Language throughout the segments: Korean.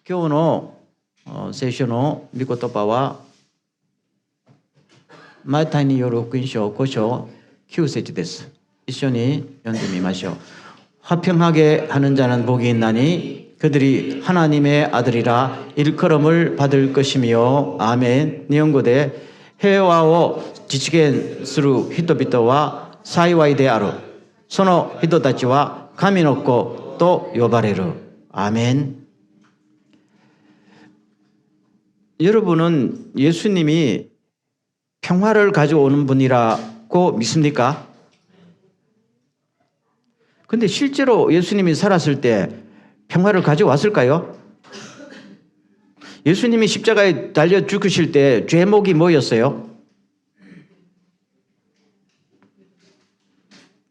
今日の聖書の御言葉はマタイによる福音書5章9節です。一緒に読んでみましょう。화평하게 하는 자는 복이 있나니 그들이 하나님의 아들이라 일컬음을 받을 것이며 아멘. 日本語で平和を実現する人々は幸いである。その人たちは神の子と呼ばれる。아멘. 여러분은 예수님이 평화를 가져오는 분이라고 믿습니까? 근데 실제로 예수님이 살았을 때 평화를 가져왔을까요? 예수님이 십자가에 달려 죽으실 때 죄목이 뭐였어요?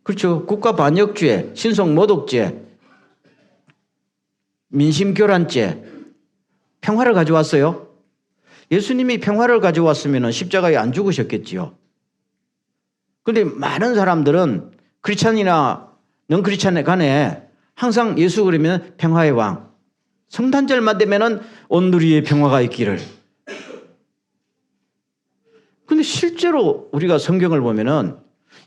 그렇죠. 국가반역죄, 신성모독죄, 민심교란죄, 평화를 가져왔어요. 예수님이 평화를 가져왔으면 십자가에 안 죽으셨겠지요. 그런데 많은 사람들은 크리스찬이나 넌 크리스찬에 간에 항상 예수 그러면 평화의 왕, 성탄절만 되면은 온누리의 평화가 있기를. 근데 실제로 우리가 성경을 보면은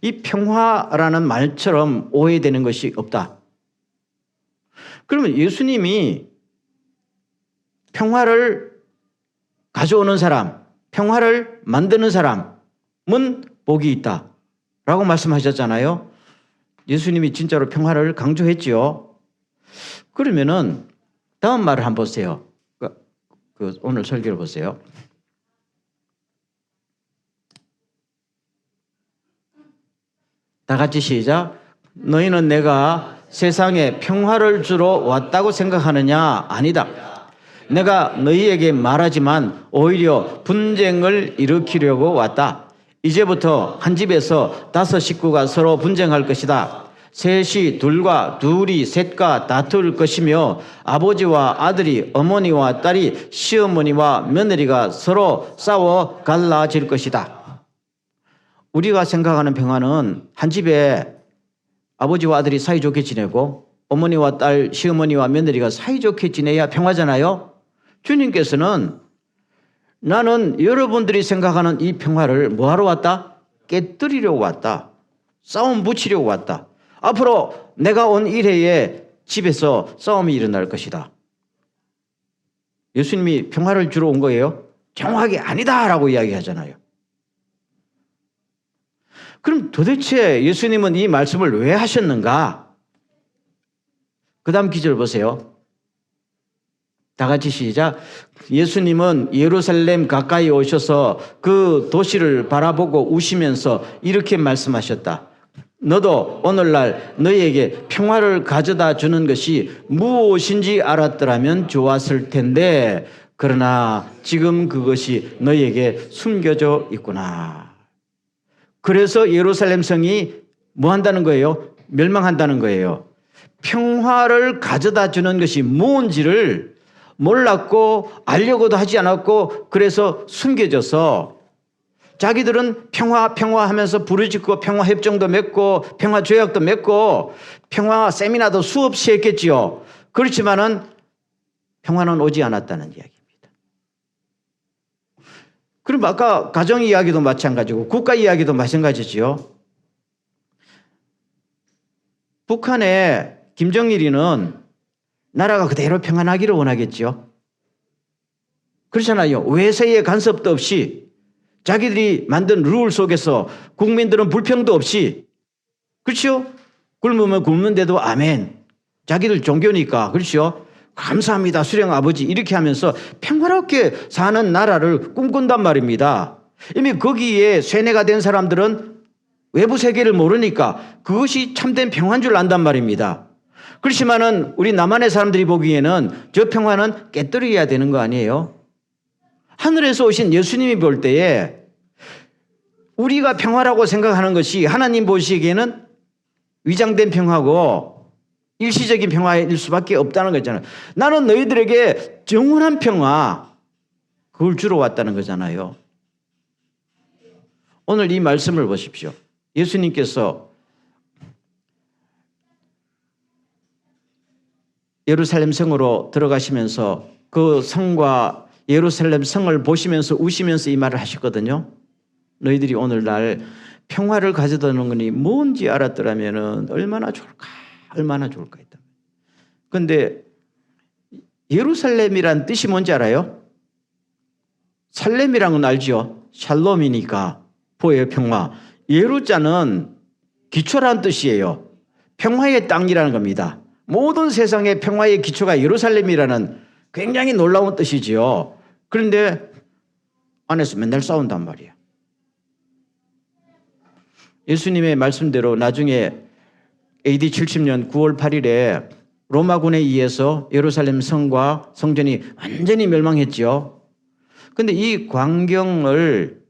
이 평화라는 말처럼 오해되는 것이 없다. 그러면 예수님이 평화를 가져오는 사람, 평화를 만드는 사람은 복이 있다라고 말씀하셨잖아요. 예수님이 진짜로 평화를 강조했지요. 그러면은 다음 말을 한번 보세요. 오늘 설교를 보세요. 다 같이 시작. 너희는 내가 세상에 평화를 주러 왔다고 생각하느냐? 아니다. 내가 너희에게 말하지만 오히려 분쟁을 일으키려고 왔다. 이제부터 한 집에서 5 식구가 서로 분쟁할 것이다. 셋이 둘과 둘이 셋과 다툴 것이며 아버지와 아들이 어머니와 딸이 시어머니와 며느리가 서로 싸워 갈라질 것이다. 우리가 생각하는 평화는 한 집에 아버지와 아들이 사이좋게 지내고 어머니와 딸, 시어머니와 며느리가 사이좋게 지내야 평화잖아요. 주님께서는 나는 여러분들이 생각하는 이 평화를 뭐하러 왔다? 깨뜨리려고 왔다. 싸움 붙이려고 왔다. 앞으로 내가 온 이래에 집에서 싸움이 일어날 것이다. 예수님이 평화를 주러 온 거예요? 정확하게 아니다라고 이야기하잖아요. 그럼 도대체 예수님은 이 말씀을 왜 하셨는가? 그 다음 기절 보세요. 다 같이 시작. 예수님은 예루살렘 가까이 오셔서 그 도시를 바라보고 우시면서 이렇게 말씀하셨다. 너도 오늘날 너희에게 평화를 가져다 주는 것이 무엇인지 알았더라면 좋았을 텐데 그러나 지금 그것이 너희에게 숨겨져 있구나. 그래서 예루살렘 성이 뭐 한다는 거예요? 멸망한다는 거예요. 평화를 가져다 주는 것이 뭔지를 몰랐고 알려고도 하지 않았고 그래서 숨겨져서 자기들은 평화 하면서 부르짖고 평화협정도 맺고 평화조약도 맺고 평화 세미나도 수없이 했겠지요. 그렇지만은 평화는 오지 않았다는 이야기입니다. 그럼 아까 가정 이야기도 마찬가지고 국가 이야기도 마찬가지지요. 북한의 김정일이는 나라가 그대로 평안하기를 원하겠죠. 그렇잖아요. 외세의 간섭도 없이 자기들이 만든 룰 속에서 국민들은 불평도 없이 그렇죠? 굶으면 굶는데도 아멘. 자기들 종교니까 그렇죠? 감사합니다. 수령 아버지 이렇게 하면서 평화롭게 사는 나라를 꿈꾼단 말입니다. 이미 거기에 쇠뇌가 된 사람들은 외부 세계를 모르니까 그것이 참된 평화인 줄 안단 말입니다. 그렇지만은 우리 남한의 사람들이 보기에는 저 평화는 깨뜨려야 되는 거 아니에요? 하늘에서 오신 예수님이 볼 때에 우리가 평화라고 생각하는 것이 하나님 보시기에는 위장된 평화고 일시적인 평화일 수밖에 없다는 거잖아요. 나는 너희들에게 영원한 평화 그걸 주러 왔다는 거잖아요. 오늘 이 말씀을 보십시오. 예수님께서 예루살렘 성으로 들어가시면서 그 성과 예루살렘 성을 보시면서 우시면서 이 말을 하셨거든요. 너희들이 오늘날 평화를 가져다 놓은 것이 뭔지 알았더라면 얼마나 좋을까, 얼마나 좋을까 했다. 그런데 예루살렘이란 뜻이 뭔지 알아요? 살렘이란 건 알죠? 샬롬이니까 보여요, 평화. 예루자는 기초라는 뜻이에요. 평화의 땅이라는 겁니다. 모든 세상의 평화의 기초가 예루살렘이라는 굉장히 놀라운 뜻이지요. 그런데 안에서 맨날 싸운단 말이에요. 예수님의 말씀대로 나중에 AD 70년 9월 8일에 로마군에 의해서 예루살렘 성과 성전이 완전히 멸망했죠. 그런데 이 광경을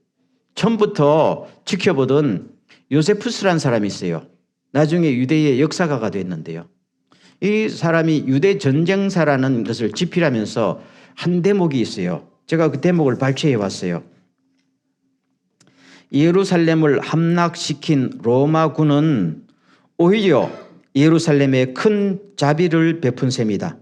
처음부터 지켜보던 요세푸스라는 사람이 있어요. 나중에 유대의 역사가가 됐는데요. 이 사람이 유대 전쟁사라는 것을 집필하면서 한 대목이 있어요. 제가 그 대목을 발췌해 왔어요. 예루살렘을 함락시킨 로마군은 오히려 예루살렘에 큰 자비를 베푼 셈이다.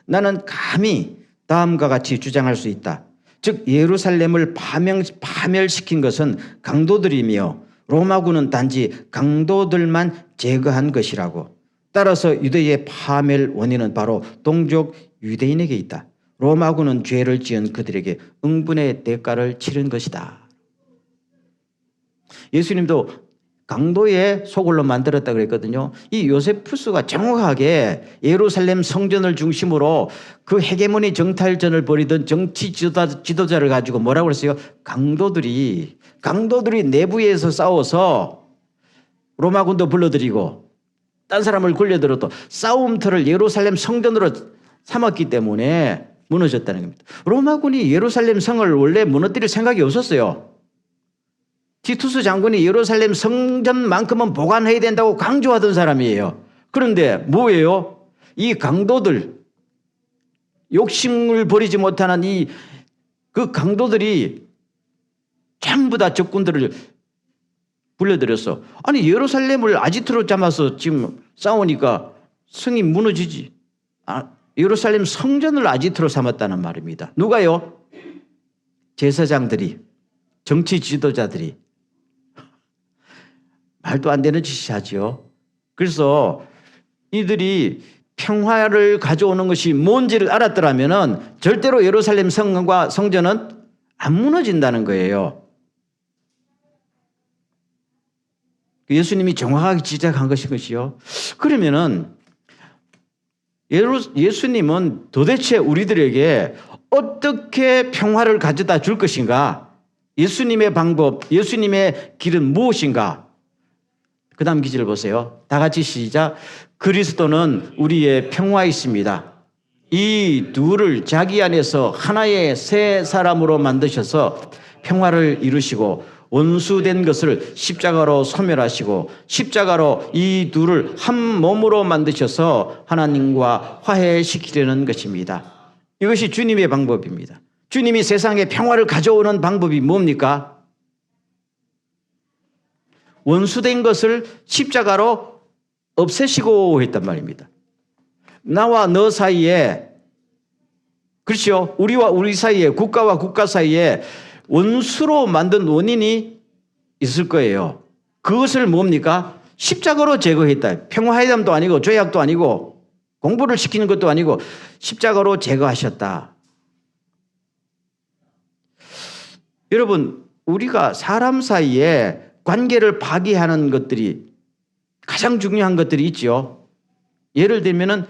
나는 감히 다음과 같이 주장할 수 있다. 즉 예루살렘을 파멸시킨 것은 강도들이며 로마군은 단지 강도들만 제거한 것이라고. 따라서 유대의 파멸 원인은 바로 동족 유대인에게 있다. 로마군은 죄를 지은 그들에게 응분의 대가를 치른 것이다. 예수님도 강도의 소굴로 만들었다 그랬거든요. 이 요세푸스가 정확하게 예루살렘 성전을 중심으로 그 헤게모니 정탈전을 벌이던 정치 지도자를 가지고 뭐라고 그랬어요? 강도들이 내부에서 싸워서 로마군도 불러들이고 딴 사람을 굴려들어도 싸움터를 예루살렘 성전으로 삼았기 때문에 무너졌다는 겁니다. 로마군이 예루살렘 성을 원래 무너뜨릴 생각이 없었어요. 티투스 장군이 예루살렘 성전만큼은 보관해야 된다고 강조하던 사람이에요. 그런데 뭐예요? 이 강도들, 욕심을 버리지 못하는 그 강도들이 전부 다 적군들을 불러들였어. 아니 예루살렘을 아지트로 잡아서 지금 싸우니까 성이 무너지지. 예루살렘 성전을 아지트로 삼았다는 말입니다. 누가요? 제사장들이, 정치 지도자들이. 말도 안 되는 짓이 하죠. 그래서 이들이 평화를 가져오는 것이 뭔지를 알았더라면 절대로 예루살렘 성과 성전은 안 무너진다는 거예요. 예수님이 정확하게 지적한 것이요. 그러면은 예수님은 도대체 우리들에게 어떻게 평화를 가져다 줄 것인가? 예수님의 방법, 예수님의 길은 무엇인가? 그 다음 기지를 보세요. 다 같이 시작. 그리스도는 우리의 평화이십니다. 이 둘을 자기 안에서 하나의 새 사람으로 만드셔서 평화를 이루시고 원수된 것을 십자가로 소멸하시고 십자가로 이 둘을 한 몸으로 만드셔서 하나님과 화해시키려는 것입니다. 이것이 주님의 방법입니다. 주님이 세상에 평화를 가져오는 방법이 뭡니까? 원수된 것을 십자가로 없애시고 했단 말입니다. 나와 너 사이에, 그렇죠? 우리와 우리 사이에, 국가와 국가 사이에 원수로 만든 원인이 있을 거예요. 그것을 뭡니까? 십자가로 제거했다. 평화회담도 아니고 조약도 아니고 공부를 시키는 것도 아니고 십자가로 제거하셨다. 여러분, 우리가 사람 사이에 관계를 파괴하는 것들이 가장 중요한 것들이 있죠. 예를 들면은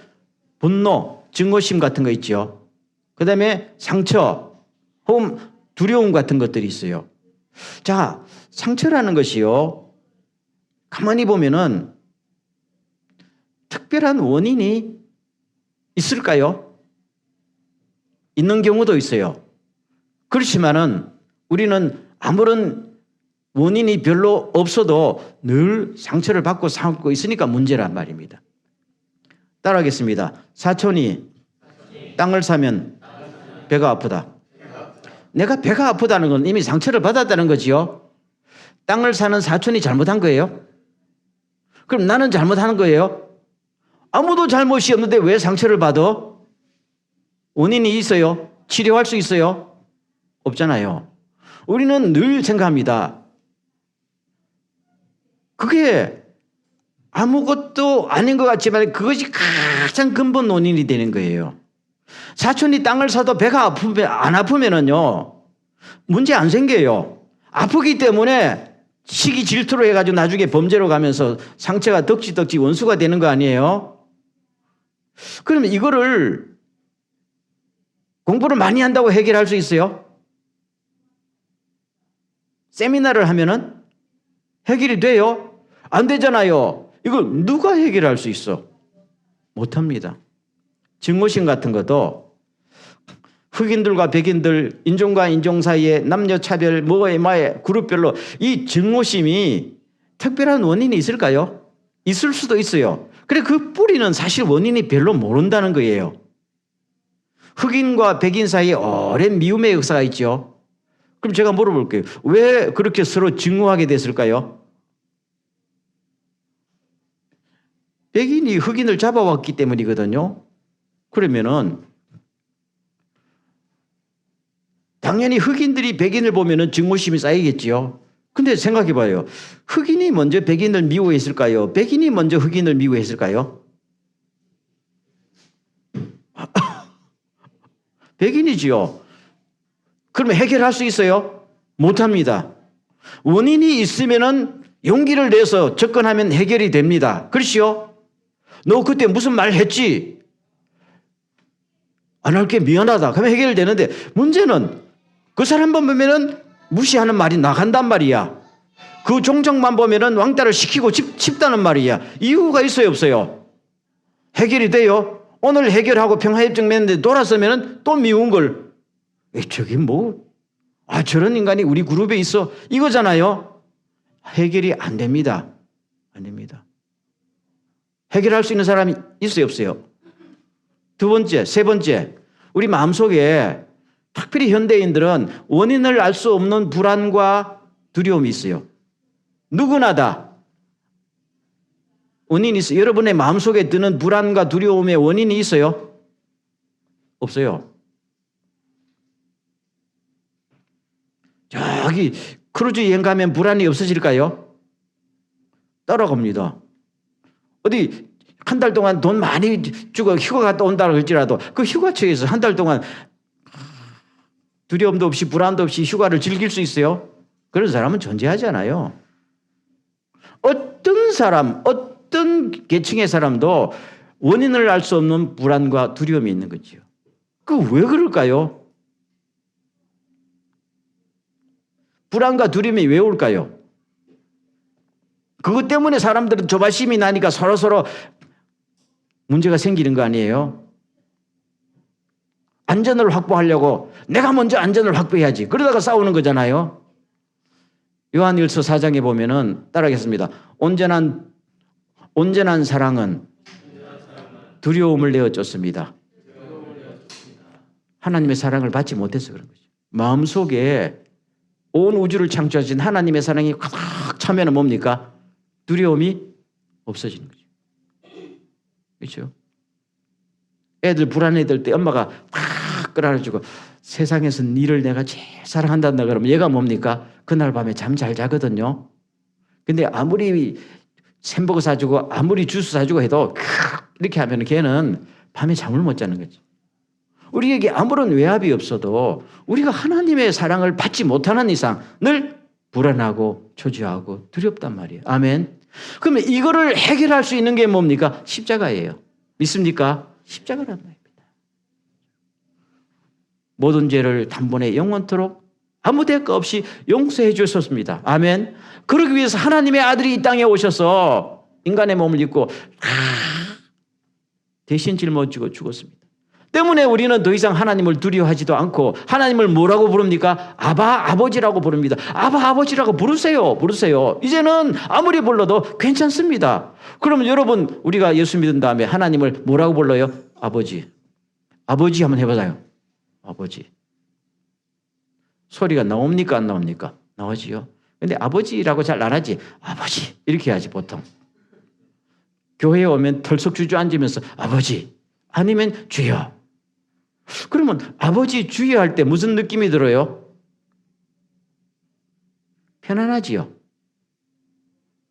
분노, 증오심 같은 거 있죠. 그 다음에 상처, 혹은 두려움 같은 것들이 있어요. 자, 상처라는 것이요. 가만히 보면은 특별한 원인이 있을까요? 있는 경우도 있어요. 그렇지만은 우리는 아무런 원인이 별로 없어도 늘 상처를 받고 삼고 있으니까 문제란 말입니다. 따라하겠습니다. 사촌이 땅을 사면 배가 아프다. 내가 배가 아프다는 건 이미 상처를 받았다는 거지요. 땅을 사는 사촌이 잘못한 거예요? 그럼 나는 잘못하는 거예요? 아무도 잘못이 없는데 왜 상처를 받아? 원인이 있어요? 치료할 수 있어요? 없잖아요. 우리는 늘 생각합니다. 그게 아무것도 아닌 것 같지만 그것이 가장 근본 원인이 되는 거예요. 사촌이 땅을 사도 배가 안 아프면은요, 문제 안 생겨요. 아프기 때문에 시기 질투로 해가지고 나중에 범죄로 가면서 상처가 덕지덕지 원수가 되는 거 아니에요? 그러면 이거를 공부를 많이 한다고 해결할 수 있어요? 세미나를 하면은 해결이 돼요? 안 되잖아요. 이걸 누가 해결할 수 있어? 못합니다. 증오심 같은 것도 흑인들과 백인들, 인종과 인종 사이에 남녀차별, 뭐에 그룹별로 이 증오심이 특별한 원인이 있을까요? 있을 수도 있어요. 그래 그 뿌리는 사실 원인이 별로 모른다는 거예요. 흑인과 백인 사이에 오랜 미움의 역사가 있죠. 그럼 제가 물어볼게요. 왜 그렇게 서로 증오하게 됐을까요? 백인이 흑인을 잡아왔기 때문이거든요. 그러면은 당연히 흑인들이 백인을 보면은 증오심이 쌓이겠지요. 근데 생각해 봐요. 흑인이 먼저 백인을 미워했을까요? 백인이 먼저 흑인을 미워했을까요? 백인이지요. 그러면 해결할 수 있어요? 못합니다. 원인이 있으면은 용기를 내서 접근하면 해결이 됩니다. 그렇지요? 너 그때 무슨 말 했지? 안 할게 미안하다. 그러면 해결되는데 문제는 그 사람만 보면은 무시하는 말이 나간단 말이야. 그 종족만 보면은 왕따를 시키고 싶다는 말이야. 이유가 있어요, 없어요? 해결이 돼요? 오늘 해결하고 평화협정 맺는데 돌아서면은 또 미운 걸. 저기 뭐, 저런 인간이 우리 그룹에 있어. 이거잖아요. 해결이 안 됩니다. 안 됩니다. 해결할 수 있는 사람이 있어요, 없어요? 두 번째, 세 번째. 우리 마음속에 특별히 현대인들은 원인을 알 수 없는 불안과 두려움이 있어요. 누구나 다 원인이 있어요. 여러분의 마음속에 드는 불안과 두려움의 원인이 있어요? 없어요. 저기 크루즈 여행 가면 불안이 없어질까요? 따라갑니다. 어디 한 달 동안 돈 많이 주고 휴가 갔다 온다고 할지라도 그 휴가처에서 한 달 동안 두려움도 없이 불안도 없이 휴가를 즐길 수 있어요? 그런 사람은 존재하지 않아요. 어떤 사람, 어떤 계층의 사람도 원인을 알 수 없는 불안과 두려움이 있는 거죠. 그 왜 그럴까요? 불안과 두려움이 왜 올까요? 그것 때문에 사람들은 조바심이 나니까 서로서로 문제가 생기는 거 아니에요? 안전을 확보하려고 내가 먼저 안전을 확보해야지. 그러다가 싸우는 거잖아요. 요한일서 4장에 보면은 따라하겠습니다. 온전한 사랑은 두려움을 내어 쫓습니다. 하나님의 사랑을 받지 못해서 그런 거죠. 마음속에 온 우주를 창조하신 하나님의 사랑이 가득 차면 뭡니까? 두려움이 없어지는 거죠. 그렇죠? 애들 불안해질 때 엄마가 팍 끌어안아주고 세상에서 니를 내가 제일 사랑한단다 그러면 얘가 뭡니까? 그날 밤에 잠 잘 자거든요. 근데 아무리 햄버거 사주고 아무리 주스 사주고 해도 이렇게 하면 걔는 밤에 잠을 못 자는 거죠. 우리에게 아무런 외압이 없어도 우리가 하나님의 사랑을 받지 못하는 이상 늘 불안하고 초조하고 두렵단 말이에요. 아멘. 그러면 이거를 해결할 수 있는 게 뭡니까? 십자가예요. 믿습니까? 십자가란 말입니다. 모든 죄를 단번에 영원토록 아무 대가 없이 용서해 주셨습니다. 아멘. 그러기 위해서 하나님의 아들이 이 땅에 오셔서 인간의 몸을 입고 대신 짊어지고 죽었습니다. 때문에 우리는 더 이상 하나님을 두려워하지도 않고 하나님을 뭐라고 부릅니까? 아버지라고 부릅니다. 아버지라고 부르세요. 이제는 아무리 불러도 괜찮습니다. 그러면 여러분 우리가 예수 믿은 다음에 하나님을 뭐라고 불러요? 아버지 한번 해보자요. 아버지. 소리가 나옵니까 안 나옵니까? 나오지요. 근데 아버지라고 잘 안 하지. 아버지 이렇게 해야지 보통. 교회에 오면 털썩 주저앉으면서 아버지 아니면 주여. 그러면 아버지 주여 할 때 무슨 느낌이 들어요? 편안하지요.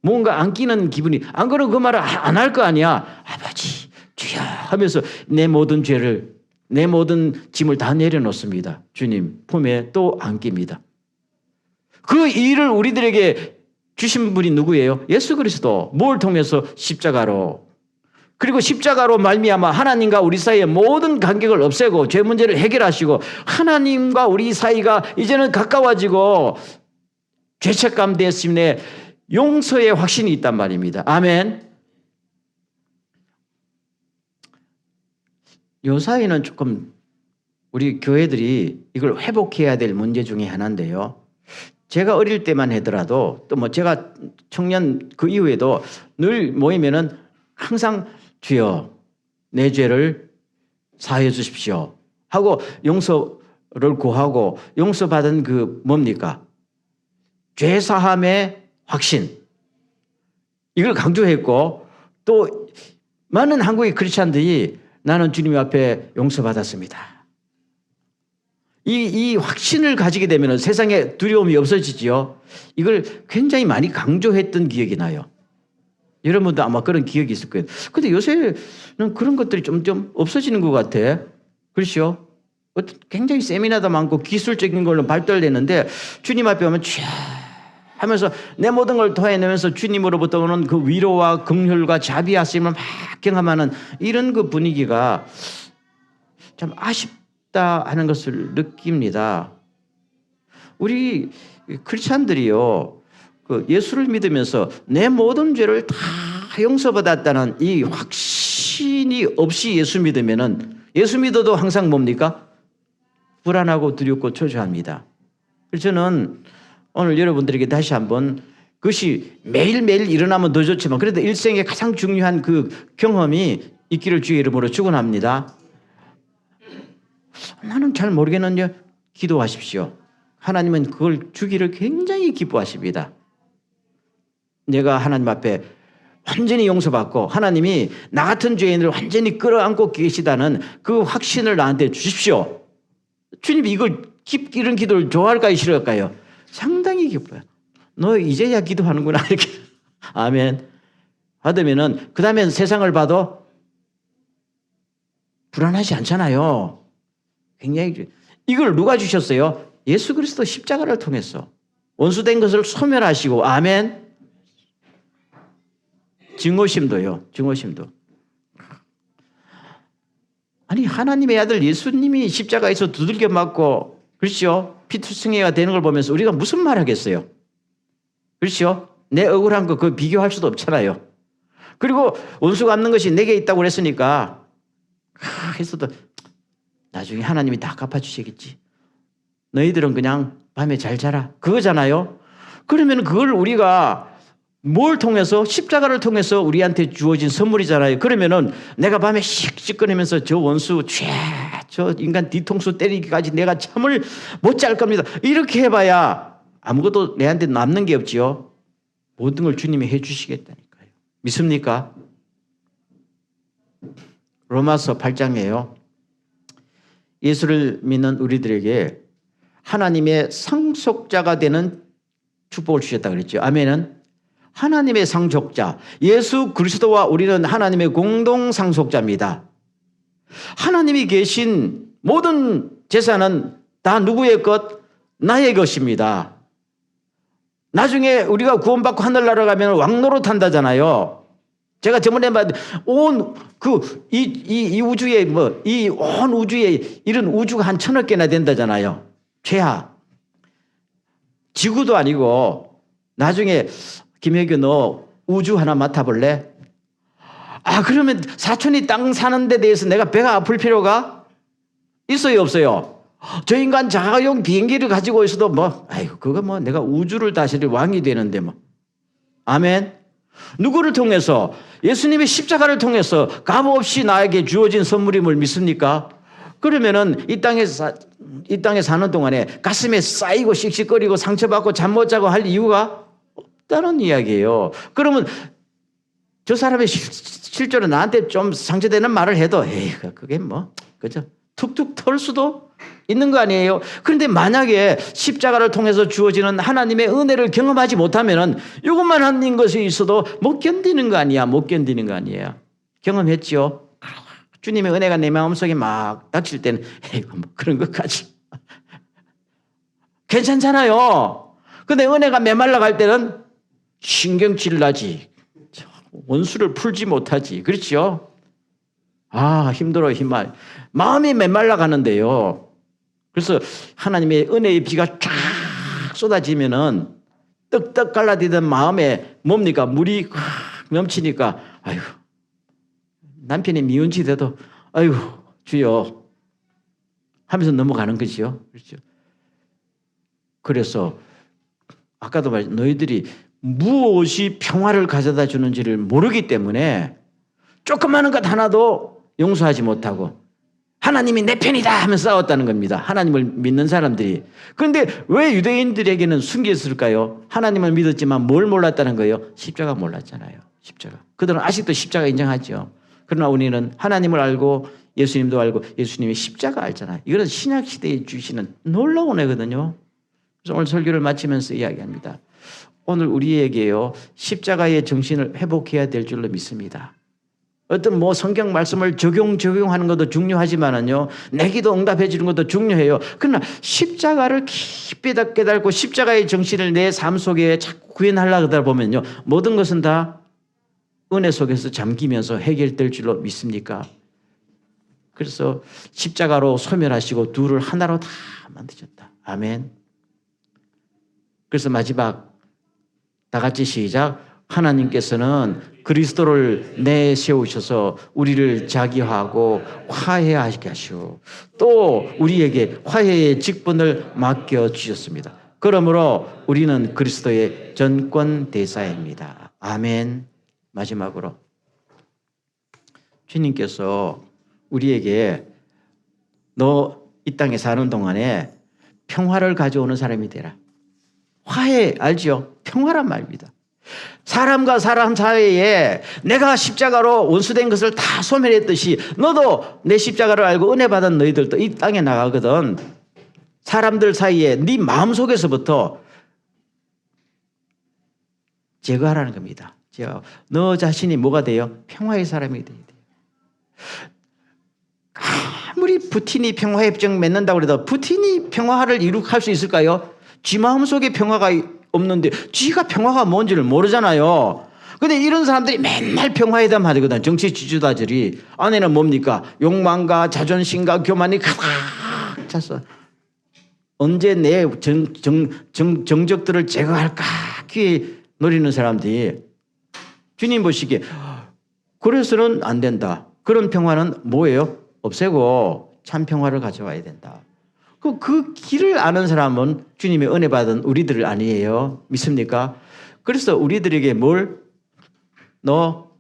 뭔가 안 끼는 기분이, 안 그러면 그 말을 안 할 거 아니야. 아버지 주여 하면서 내 모든 죄를, 내 모든 짐을 다 내려놓습니다. 주님 품에 또 안깁니다. 그 일을 우리들에게 주신 분이 누구예요? 예수 그리스도. 뭘 통해서? 십자가로. 그리고 십자가로 말미암아 하나님과 우리 사이의 모든 간격을 없애고 죄 문제를 해결하시고 하나님과 우리 사이가 이제는 가까워지고 죄책감 대신에 용서의 확신이 있단 말입니다. 아멘. 요 사이는 조금 우리 교회들이 이걸 회복해야 될 문제 중에 하나인데요. 제가 어릴 때만 하더라도 또 뭐 제가 청년 그 이후에도 늘 모이면은 항상 주여 내 죄를 사하여 주십시오 하고 용서를 구하고 용서받은 그 뭡니까? 죄 사함의 확신, 이걸 강조했고 또 많은 한국의 크리스찬들이 나는 주님 앞에 용서받았습니다. 이 확신을 가지게 되면 세상에 두려움이 없어지지요. 이걸 굉장히 많이 강조했던 기억이 나요. 여러분도 아마 그런 기억이 있을 거예요. 근데 요새는 그런 것들이 좀 없어지는 것 같아. 그렇죠? 굉장히 세미나도 많고 기술적인 걸로 발달되는데 주님 앞에 오면 쫙 하면서 내 모든 걸 토해내면서 주님으로부터 오는 그 위로와 긍휼과 자비하심을 막 경험하는 이런 그 분위기가 참 아쉽다 하는 것을 느낍니다. 우리 크리스찬들이요, 그 예수를 믿으면서 내 모든 죄를 다 용서받았다는 이 확신이 없이 예수 믿으면은, 예수 믿어도 항상 뭡니까? 불안하고 두렵고 초조합니다. 그래서 저는 오늘 여러분들에게 다시 한번, 그것이 매일매일 일어나면 더 좋지만 그래도 일생에 가장 중요한 그 경험이 있기를 주의 이름으로 축원합니다. 나는 잘 모르겠는데 기도하십시오. 하나님은 그걸 주기를 굉장히 기뻐하십니다. 내가 하나님 앞에 완전히 용서받고 하나님이 나 같은 죄인을 완전히 끌어안고 계시다는 그 확신을 나한테 주십시오. 주님이 이런 기도를 좋아할까요, 싫어할까요? 상당히 기뻐요. 너 이제야 기도하는구나 이렇게. 아멘. 받으면은 그 다음엔 세상을 봐도 불안하지 않잖아요. 굉장히. 이걸 누가 주셨어요? 예수 그리스도 십자가를 통해서 원수된 것을 소멸하시고. 아멘. 증오심도요. 증오심도. 아니 하나님의 아들 예수님이 십자가에서 두들겨 맞고, 그렇죠? 피투성이가 되는 걸 보면서 우리가 무슨 말 하겠어요? 그렇죠? 내 억울한 거 그 비교할 수도 없잖아요. 그리고 원수 갚는 것이 내게 있다고 그랬으니까 했어도 나중에 하나님이 다 갚아주시겠지. 너희들은 그냥 밤에 잘 자라. 그거잖아요. 그러면 그걸 우리가 뭘 통해서? 십자가를 통해서 우리한테 주어진 선물이잖아요. 그러면은 내가 밤에 씩씩거리면서 저 원수 저 인간 뒤통수 때리기까지 내가 잠을 못 잘 겁니다. 이렇게 해봐야 아무것도 내한테 남는 게 없지요. 모든 걸 주님이 해주시겠다니까요. 믿습니까? 로마서 8장이에요. 예수를 믿는 우리들에게 하나님의 상속자가 되는 축복을 주셨다 그랬죠. 아멘은. 하나님의 상속자, 예수 그리스도와 우리는 하나님의 공동 상속자입니다. 하나님이 계신 모든 재산은 다 누구의 것? 나의 것입니다. 나중에 우리가 구원받고 하늘나라 가면 왕노릇 한다잖아요. 제가 저번에 이 우주에 이 온 우주에 이런 우주가 한 1000억 개나 된다잖아요. 최하. 지구도 아니고 나중에 김혜규 너 우주 하나 맡아볼래? 그러면 사촌이 땅 사는 데 대해서 내가 배가 아플 필요가 있어요, 없어요? 저 인간 자가용 비행기를 가지고 있어도 그거 내가 우주를 다스릴 왕이 되는데 아멘. 누구를 통해서? 예수님의 십자가를 통해서 값없이 나에게 주어진 선물임을 믿습니까? 그러면은 이 땅에 사는 동안에 가슴에 쌓이고 씩씩거리고 상처받고 잠 못 자고 할 이유가 없다는 이야기예요. 그러면 저 사람이 실제로 나한테 좀 상처되는 말을 해도 그게 그죠? 툭툭 털 수도 있는 거 아니에요? 그런데 만약에 십자가를 통해서 주어지는 하나님의 은혜를 경험하지 못하면은 이것만 한 것이 있어도 못 견디는 거 아니야? 못 견디는 거 아니에요? 경험했지요? 주님의 은혜가 내 마음속에 막 닥칠 때는 에이, 뭐 그런 것까지 괜찮잖아요. 근데 은혜가 메말라 갈 때는 신경질 나지. 원수를 풀지 못하지. 그렇죠? 아, 힘들어, 힘말. 마음이 메말라 가는데요. 그래서 하나님의 은혜의 비가 쫙 쏟아지면은 떡떡 갈라디던 마음에 뭡니까? 물이 넘치니까, 아유, 남편이 미운지 돼도, 아유, 주여. 하면서 넘어가는 거지요. 그렇죠? 그래서, 아까도 말했 너희들이 무엇이 평화를 가져다 주는지를 모르기 때문에 조그마한 것 하나도 용서하지 못하고 하나님이 내 편이다 하면서 싸웠다는 겁니다. 하나님을 믿는 사람들이. 그런데 왜 유대인들에게는 숨겼을까요? 하나님을 믿었지만 뭘 몰랐다는 거예요? 십자가 몰랐잖아요. 십자가. 그들은 아직도 십자가 인정하죠. 그러나 우리는 하나님을 알고 예수님도 알고 예수님의 십자가 알잖아요. 이거는 신약시대에 주시는 놀라운 애거든요. 그래서 오늘 설교를 마치면서 이야기합니다. 오늘 우리에게요, 십자가의 정신을 회복해야 될 줄로 믿습니다. 어떤 성경 말씀을 적용하는 것도 중요하지만은요, 내기도 응답해 주는 것도 중요해요. 그러나 십자가를 깊이 깨닫고 십자가의 정신을 내 삶 속에 자꾸 구현하려고 하다 보면요, 모든 것은 다 은혜 속에서 잠기면서 해결될 줄로 믿습니까? 그래서 십자가로 소멸하시고 둘을 하나로 다 만드셨다. 아멘. 그래서 마지막 다 같이 시작. 하나님께서는 그리스도를 내세우셔서 우리를 자기하고 화해하게 하시고 또 우리에게 화해의 직분을 맡겨주셨습니다. 그러므로 우리는 그리스도의 전권 대사입니다. 아멘. 마지막으로 주님께서 우리에게 너 이 땅에 사는 동안에 평화를 가져오는 사람이 되라. 화해 알지요? 평화란 말입니다. 사람과 사람 사이에 내가 십자가로 원수된 것을 다 소멸했듯이 너도 내 십자가를 알고 은혜 받은 너희들도 이 땅에 나가거든. 사람들 사이에 네 마음속에서부터 제거하라는 겁니다. 너 자신이 뭐가 돼요? 평화의 사람이 돼야 돼요. 아무리 푸틴이 평화협정 맺는다고 해도 푸틴이 평화를 이룩할 수 있을까요? 지 마음속에 평화가 없는데 지가 평화가 뭔지를 모르잖아요. 근데 이런 사람들이 맨날 평화회담 하거든. 정치 지주다들이. 안에는 뭡니까? 욕망과 자존심과 교만이 가득 찼어. 언제 내 정적들을 제거할까 귀에 노리는 사람들이 주님 보시기에 그래서는 안 된다. 그런 평화는 뭐예요? 없애고 참 평화를 가져와야 된다. 그 길을 아는 사람은 주님의 은혜 받은 우리들 아니에요? 믿습니까? 그래서 우리들에게 너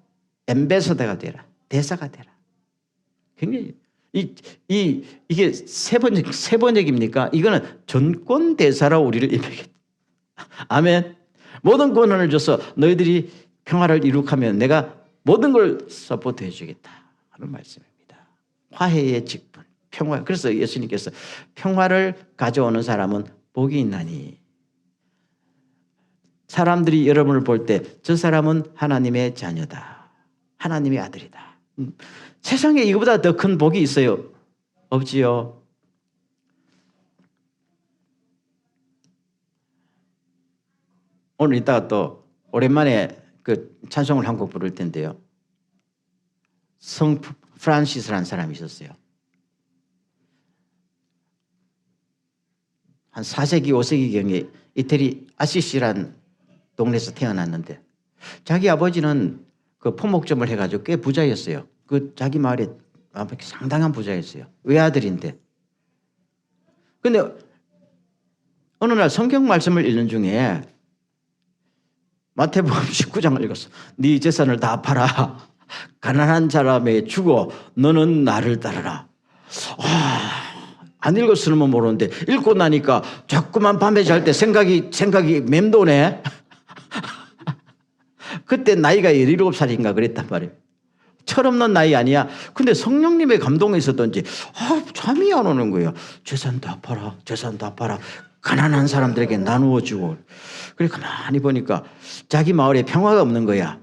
엠베서더가 되라. 대사가 되라. 굉장히 이게 세 번역입니까? 이거는 전권 대사로 우리를 임하겠다. 아멘. 모든 권한을 줘서 너희들이 평화를 이룩하면 내가 모든 걸 서포트해 주겠다 하는 말씀입니다. 화해의 직분, 평화. 그래서 예수님께서 평화를 가져오는 사람은 복이 있나니 사람들이 여러분을 볼 때 저 사람은 하나님의 자녀다. 하나님의 아들이다. 세상에 이거보다 더 큰 복이 있어요? 없지요. 오늘 이따가 또 오랜만에 그 찬송을 한 곡 부를 텐데요. 성 프란시스라는 사람이 있었어요. 한 4세기, 5세기경에 이태리 아시시란 동네에서 태어났는데 자기 아버지는 그 포목점을 해가지고 꽤 부자였어요. 그 자기 마을에 상당한 부자였어요. 외아들인데. 근데 어느 날 성경 말씀을 읽는 중에 마태복음 19장을 읽었어. 네 재산을 다 팔아. 가난한 사람에게 주고 너는 나를 따르라. 안 읽었으면 모르는데 읽고 나니까 자꾸만 밤에 잘 때 생각이 맴도네. 그때 나이가 17살인가 그랬단 말이에요. 철없는 나이 아니야. 근데 성령님의 감동에 있었던지 잠이 안 오는 거예요. 재산 다 팔아. 재산 다 팔아. 가난한 사람들에게 나누어 주고. 그래 가만히 보니까 자기 마을에 평화가 없는 거야.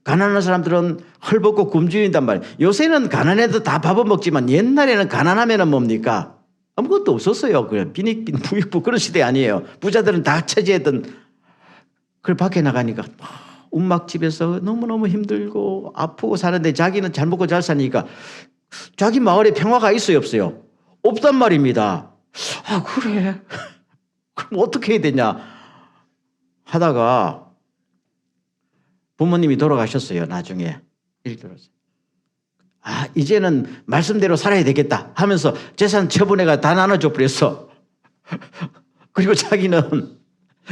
가난한 사람들은 헐벗고 굶주린단 말이야. 요새는 가난해도 다 밥은 먹지만 옛날에는 가난하면은 뭡니까? 아무것도 없었어요. 그냥 빈익빈 부익부 그런 시대 아니에요. 부자들은 다 차지했던. 그걸 밖에 나가니까 운막집에서 너무너무 힘들고 아프고 사는데 자기는 잘 먹고 잘 사니까 자기 마을에 평화가 있어요, 없어요? 없단 말입니다. 그래. 그럼 어떻게 해야 되냐 하다가 부모님이 돌아가셨어요. 나중에 일 들었어요. 이제는 말씀대로 살아야 되겠다 하면서 재산 처분해가 다 나눠줘 버렸어. 그리고 자기는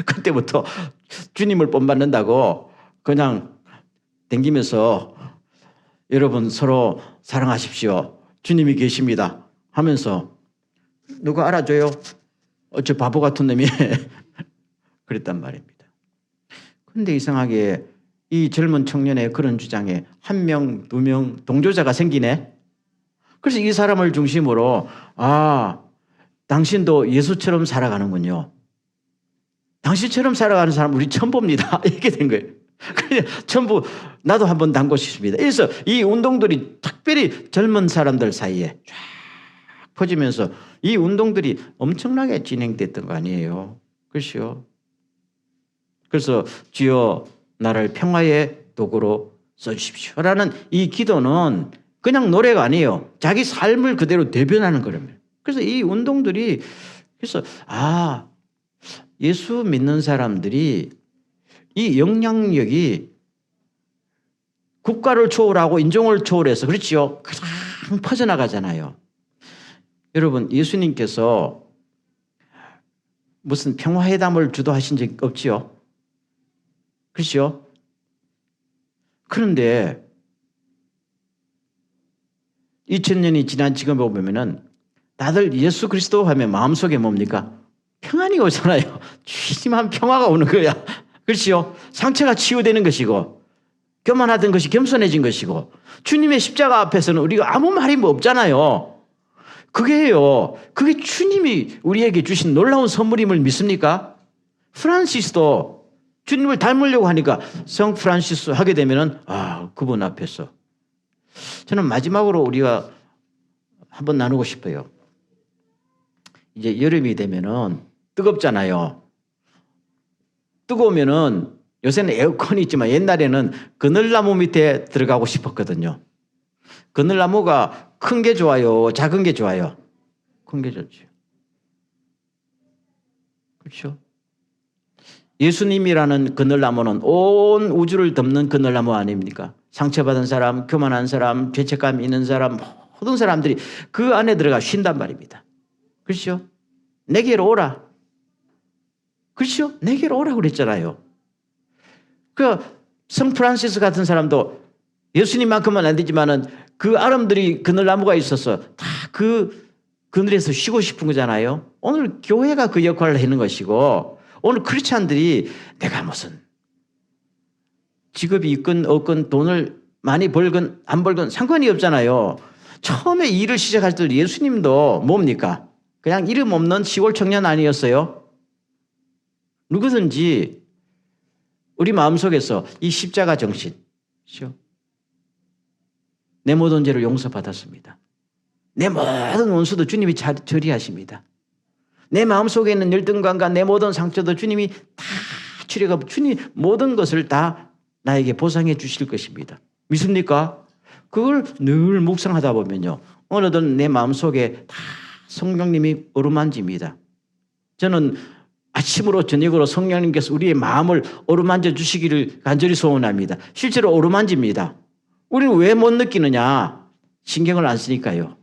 그때부터 주님을 본받는다고 그냥 댕기면서 여러분 서로 사랑하십시오. 주님이 계십니다 하면서 누가 알아줘요? 어째 바보 같은 놈이 그랬단 말입니다. 그런데 이상하게 이 젊은 청년의 그런 주장에 1명, 2명 동조자가 생기네. 그래서 이 사람을 중심으로 당신도 예수처럼 살아가는군요. 당신처럼 살아가는 사람 우리 처음 봅니다. 이렇게 된 거예요. 그냥 전부 나도 한번 담고 싶습니다. 그래서 이 운동들이 특별히 젊은 사람들 사이에 쫙 퍼지면서 이 운동들이 엄청나게 진행됐던 거 아니에요. 그렇죠. 그래서 주여 나를 평화의 도구로 써주십시오라는 이 기도는 그냥 노래가 아니에요. 자기 삶을 그대로 대변하는 거랍니다. 그래서 이 운동들이 그래서 예수 믿는 사람들이 이 영향력이 국가를 초월하고 인종을 초월해서 그렇지요. 그냥 퍼져나가잖아요. 여러분 예수님께서 무슨 평화회담을 주도하신 적 없지요. 그렇죠? 그런데 2000년이 지난 지금 보면은 다들 예수 그리스도 하면 마음속에 뭡니까? 평안이 오잖아요. 심한 평화가 오는 거야. 그렇죠? 상처가 치유되는 것이고 교만하던 것이 겸손해진 것이고 주님의 십자가 앞에서는 우리가 아무 말이 없잖아요. 그게요. 그게 주님이 우리에게 주신 놀라운 선물임을 믿습니까? 프란시스도 주님을 닮으려고 하니까 성 프란시스 하게 되면은 그분 앞에서 저는 마지막으로 우리가 한번 나누고 싶어요. 이제 여름이 되면은 뜨겁잖아요. 뜨거우면은 요새는 에어컨이 있지만 옛날에는 그늘나무 밑에 들어가고 싶었거든요. 그늘나무가 큰 게 좋아요? 작은 게 좋아요? 큰 게 좋죠. 그렇죠? 예수님이라는 그늘나무는 온 우주를 덮는 그늘나무 아닙니까? 상처받은 사람, 교만한 사람, 죄책감 있는 사람, 모든 사람들이 그 안에 들어가 쉰단 말입니다. 그렇죠? 내게로 그렇죠? 내게로 오라 그랬잖아요. 성 프란시스 같은 사람도 예수님만큼은 안 되지만은 그 아름들이 그늘나무가 있어서 다 그 그늘에서 쉬고 싶은 거잖아요. 오늘 교회가 그 역할을 하는 것이고 오늘 크리스찬들이 내가 무슨 직업이 있건 없건 돈을 많이 벌건 안 벌건 상관이 없잖아요. 처음에 일을 시작할 때 예수님도 뭡니까? 그냥 이름 없는 시골 청년 아니었어요? 누구든지 우리 마음속에서 이 십자가 정신, 그렇죠? 내 모든 죄를 용서받았습니다. 내 모든 원수도 주님이 처리하십니다. 내 마음속에 있는 열등감과 내 모든 상처도 주님이 다 치료하고 주님 모든 것을 다 나에게 보상해 주실 것입니다. 믿습니까? 그걸 늘 묵상하다 보면요. 어느덧 내 마음속에 다 성령님이 어루만집니다. 저는 아침으로 저녁으로 성령님께서 우리의 마음을 어루만져 주시기를 간절히 소원합니다. 실제로 어루만집니다. 우리는 왜 못 느끼느냐? 신경을 안 쓰니까요.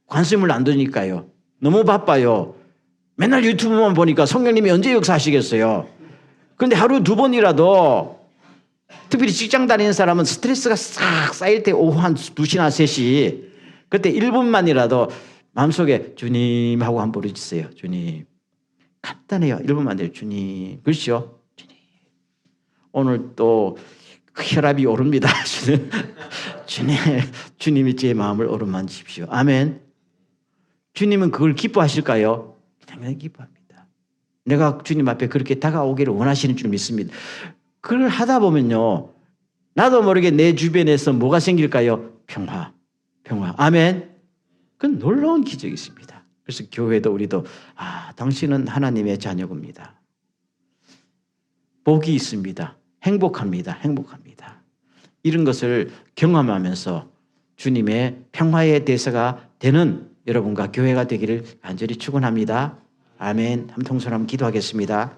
관심을 안 두니까요. 너무 바빠요. 맨날 유튜브만 보니까 성령님이 언제 역사하시겠어요? 그런데 하루 2번이라도 특별히 직장 다니는 사람은 스트레스가 싹 쌓일 때 오후 한 2시나 3시 그때 1분만이라도 마음속에 주님 하고 한번 부르짖으세요. 주님. 간단해요. 1분만 돼요. 주님. 그렇죠? 주님. 오늘 또 혈압이 오릅니다. 주님이 제 마음을 어루만지십시오. 아멘. 주님은 그걸 기뻐하실까요? 당연히 기뻐합니다. 내가 주님 앞에 그렇게 다가오기를 원하시는 줄 믿습니다. 그걸 하다 보면요, 나도 모르게 내 주변에서 뭐가 생길까요? 평화. 아멘. 그건 놀라운 기적이 있습니다. 그래서 교회도 우리도 당신은 하나님의 자녀입니다. 복이 있습니다. 행복합니다. 이런 것을 경험하면서 주님의 평화의 대사가 되는 여러분과 교회가 되기를 간절히 축원합니다. 아멘. 한 통솔 한번 기도하겠습니다.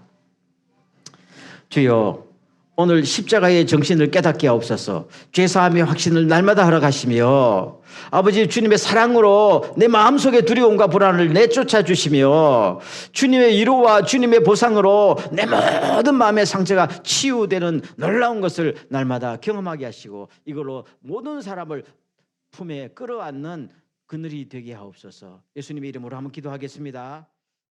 주여, 오늘 십자가의 정신을 깨닫게 하옵소서. 죄사함의 확신을 날마다 허락하시며 아버지 주님의 사랑으로 내 마음속의 두려움과 불안을 내쫓아 주시며 주님의 위로와 주님의 보상으로 내 모든 마음의 상처가 치유되는 놀라운 것을 날마다 경험하게 하시고 이걸로 모든 사람을 품에 끌어안는 그늘이 되게 하옵소서. 예수님의 이름으로 한번 기도하겠습니다.